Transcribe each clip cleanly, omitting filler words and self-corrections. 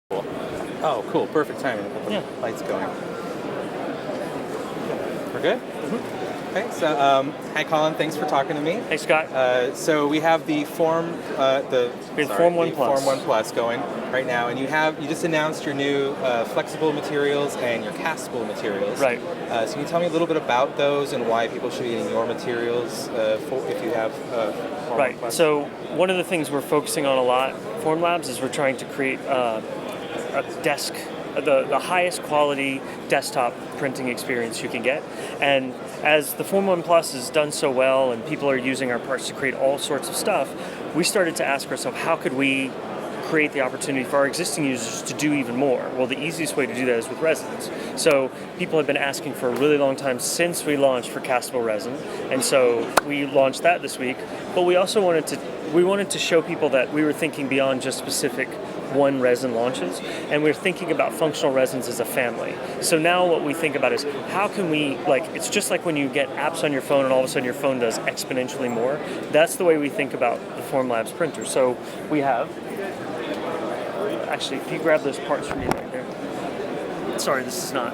Cool. Oh, cool. Perfect timing. Put the lights going. We're good? Mm-hmm. Okay, so hi Colin, thanks for talking to me. Hey Scott. So we have the Form Form 1 Plus. Form 1 Plus going right now, and you just announced your new flexible materials and your castable materials. Right. So can you tell me a little bit about those and why people should be getting your materials if you have Form 1 Plus? So one of the things we're focusing on a lot, Formlabs, is we're trying to create a desk, the highest quality desktop printing experience you can get. And as the Form 1 Plus has done so well and people are using our parts to create all sorts of stuff, we started to ask ourselves, how could we create the opportunity for our existing users to do even more? Well, the easiest way to do that is with resins. So people have been asking for a really long time since we launched for castable resin, and so we launched that this week. But we also wanted to show people that we were thinking beyond just specific one resin launches, and we're thinking about functional resins as a family. So now what we think about is how can we, it's just like when you get apps on your phone and all of a sudden your phone does exponentially more. That's the way we think about the Formlabs printer. So we have, actually, if you grab those parts from me right there. Sorry, this is not.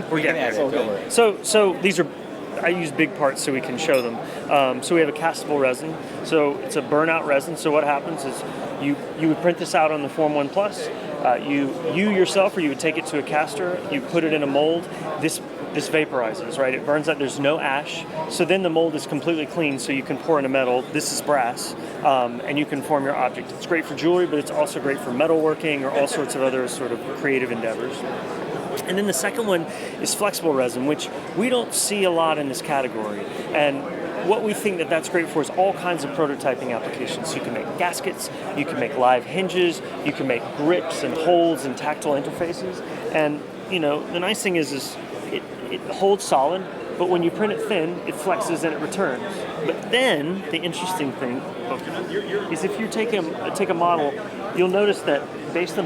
We're getting it. So these are, I use big parts so we can show them. So we have a castable resin. So it's a burnout resin. So what happens is you would print this out on the Form 1 Plus. You yourself, or you would take it to a caster. You put it in a mold. This vaporizes, right? It burns out. There's no ash. So then the mold is completely clean. So you can pour in a metal. This is brass, and you can form your object. It's great for jewelry, but it's also great for metalworking or all sorts of other sort of creative endeavors. And then the second one is flexible resin, which we don't see a lot in this category. And what we think that's great for is all kinds of prototyping applications. You can make gaskets, you can make live hinges, you can make grips and holds and tactile interfaces. And the nice thing is it holds solid, but when you print it thin, it flexes and it returns. But then the interesting thing is if you take a model, you'll notice that based on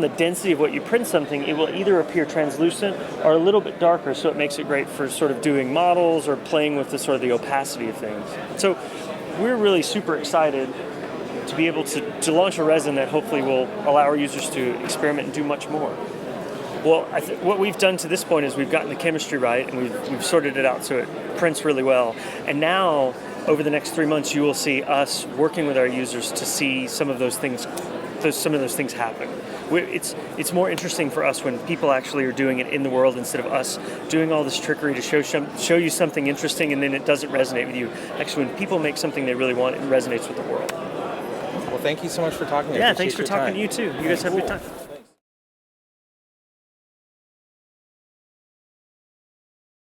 the density of what you print something, it will either appear translucent or a little bit darker, so it makes it great for sort of doing models or playing with the opacity of things. So we're really super excited to be able to launch a resin that hopefully will allow our users to experiment and do much more. Well, what we've done to this point is we've gotten the chemistry right, and we've sorted it out so it prints really well. And now, over the next 3 months, you will see us working with our users to see some of those things happen. It's more interesting for us when people actually are doing it in the world instead of us doing all this trickery to show you something interesting and then it doesn't resonate with you. Actually, when people make something they really want, it resonates with the world. Well, thank you so much for talking to me. Yeah, thanks for talking to you too. You guys have a good time.